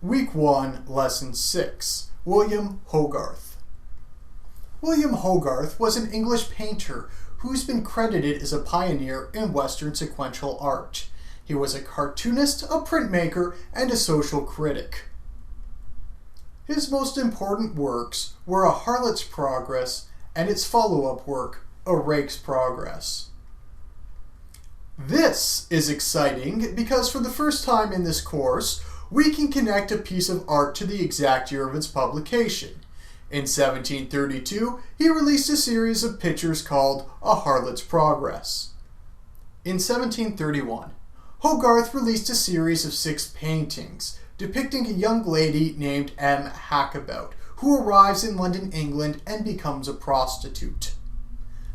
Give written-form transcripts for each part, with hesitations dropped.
Week 1, Lesson 6, William Hogarth. William Hogarth was an English painter who's been credited as a pioneer in Western sequential art. He was a cartoonist, a printmaker, and a social critic. His most important works were A Harlot's Progress and its follow-up work, A Rake's Progress. This is exciting because for the first time in this course, we can connect a piece of art to the exact year of its publication. In 1732, he released a series of pictures called A Harlot's Progress. In 1731, Hogarth released a series of 6 paintings depicting a young lady named M. Hackabout, who arrives in London, England, and becomes a prostitute.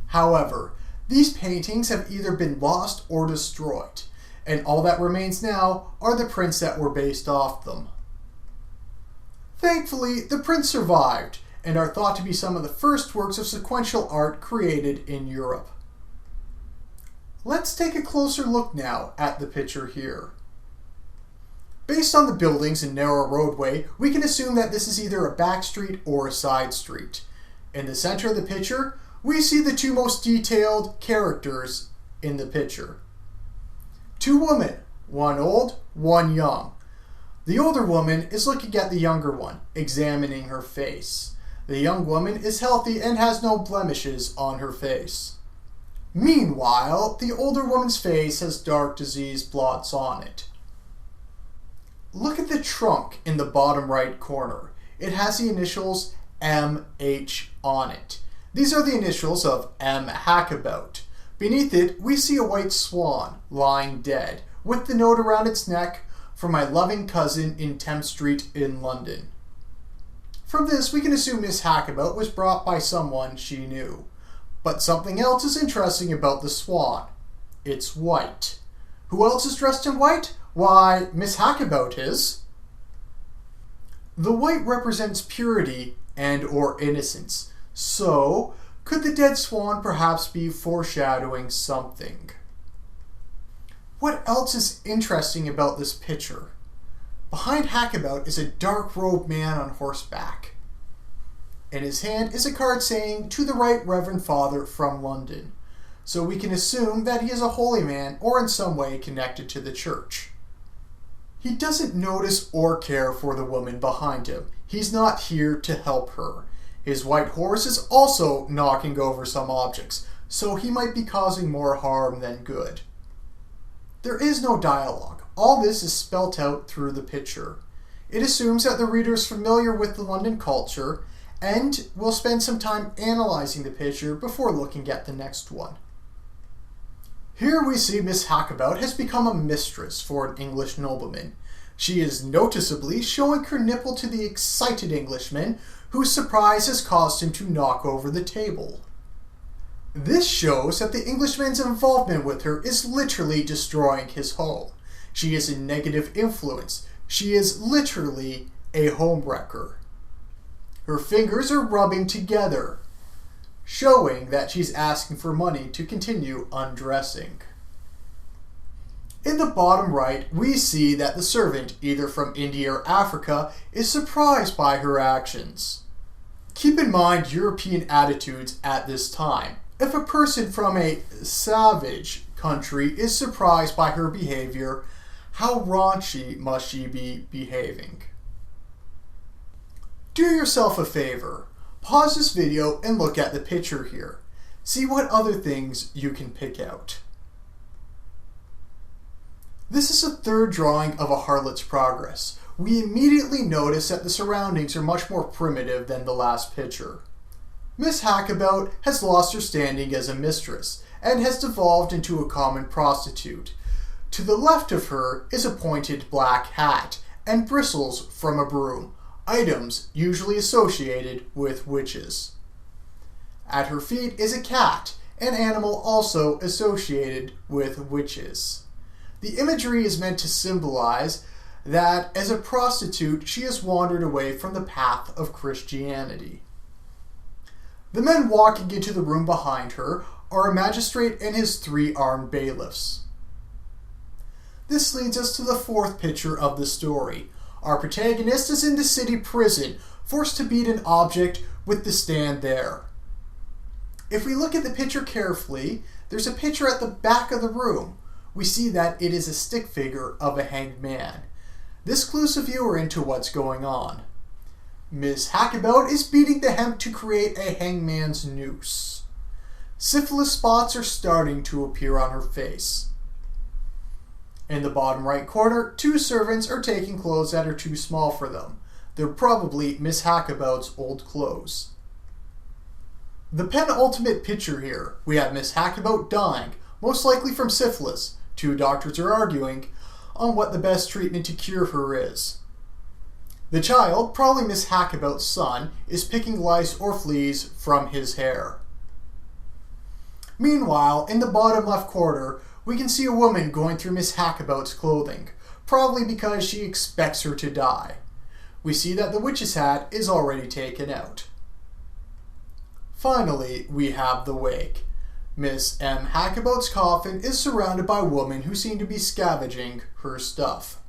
However, these paintings have either been lost or destroyed, and all that remains now are the prints that were based off them. Thankfully, the prints survived and are thought to be some of the first works of sequential art created in Europe. Let's take a closer look now at the picture here. Based on the buildings and narrow roadway, we can assume that this is either a back street or a side street. In the center of the picture, we see the 2 most detailed characters in the picture. 2 women, one old, one young. The older woman is looking at the younger one, examining her face. The young woman is healthy and has no blemishes on her face. Meanwhile, the older woman's face has dark disease blots on it. Look at the trunk in the bottom right corner. It has the initials M.H. on it. These are the initials of M. Hackabout. Beneath it, we see a white swan lying dead, with the note around its neck, "For my loving cousin in Thames Street in London." From this, we can assume Miss Hackabout was brought by someone she knew. But something else is interesting about the swan. It's white. Who else is dressed in white? Why, Miss Hackabout is. The white represents purity and or innocence. So, could the dead swan perhaps be foreshadowing something? What else is interesting about this picture? Behind Hackabout is a dark-robed man on horseback. In his hand is a card saying, "To the Right Reverend Father from London." So we can assume that he is a holy man or in some way connected to the church. He doesn't notice or care for the woman behind him. He's not here to help her. His white horse is also knocking over some objects, so he might be causing more harm than good. There is no dialogue. All this is spelt out through the picture. It assumes that the reader is familiar with the London culture and will spend some time analyzing the picture before looking at the next one. Here we see Miss Hackabout has become a mistress for an English nobleman. She is noticeably showing her nipple to the excited Englishman, whose surprise has caused him to knock over the table. This shows that the Englishman's involvement with her is literally destroying his home. She is a negative influence. She is literally a homewrecker. Her fingers are rubbing together, showing that she's asking for money to continue undressing. In the bottom right, we see that the servant, either from India or Africa, is surprised by her actions. Keep in mind European attitudes at this time. If a person from a savage country is surprised by her behavior, how raunchy must she be behaving? Do yourself a favor. Pause this video and look at the picture here. See what other things you can pick out. This is a third drawing of A Harlot's Progress. We immediately notice that the surroundings are much more primitive than the last picture. Miss Hackabout has lost her standing as a mistress and has devolved into a common prostitute. To the left of her is a pointed black hat and bristles from a broom, items usually associated with witches. At her feet is a cat, an animal also associated with witches. The imagery is meant to symbolize that as a prostitute she has wandered away from the path of Christianity. The men walking into the room behind her are a magistrate and his 3 armed bailiffs. This leads us to the 4th picture of the story. Our protagonist is in the city prison, forced to beat an object with the stand there. If we look at the picture carefully, there's a picture at the back of the room. We see that it is a stick figure of a hanged man. This clues the viewer into what's going on. Miss Hackabout is beating the hemp to create a hangman's noose. Syphilis spots are starting to appear on her face. In the bottom right corner, two servants are taking clothes that are too small for them. They're probably Miss Hackabout's old clothes. The penultimate picture here, we have Miss Hackabout dying, most likely from syphilis. Two doctors are arguing on what the best treatment to cure her is. The child, probably Miss Hackabout's son, is picking lice or fleas from his hair. Meanwhile, in the bottom left corner, we can see a woman going through Miss Hackabout's clothing, probably because she expects her to die. We see that the witch's hat is already taken out. Finally, we have the wake. Miss M. Hackabout's coffin is surrounded by women who seem to be scavenging her stuff.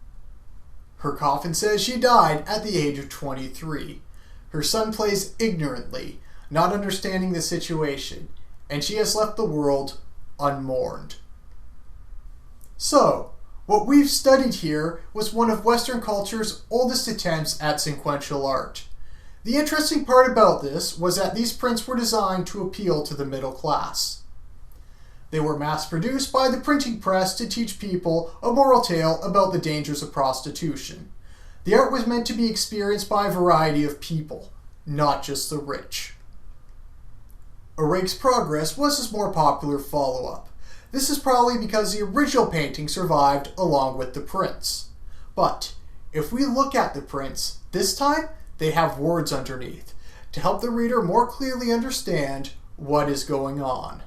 Her coffin says she died at the age of 23. Her son plays ignorantly, not understanding the situation, and she has left the world unmourned. So, what we've studied here was one of Western culture's oldest attempts at sequential art. The interesting part about this was that these prints were designed to appeal to the middle class. They were mass-produced by the printing press to teach people a moral tale about the dangers of prostitution. The art was meant to be experienced by a variety of people, not just the rich. A Rake's Progress was his more popular follow-up. This is probably because the original painting survived along with the prints. But if we look at the prints, this time they have words underneath to help the reader more clearly understand what is going on.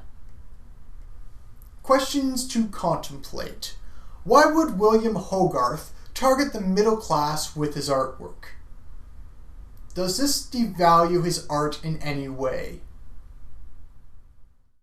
Questions to contemplate. Why would William Hogarth target the middle class with his artwork? Does this devalue his art in any way?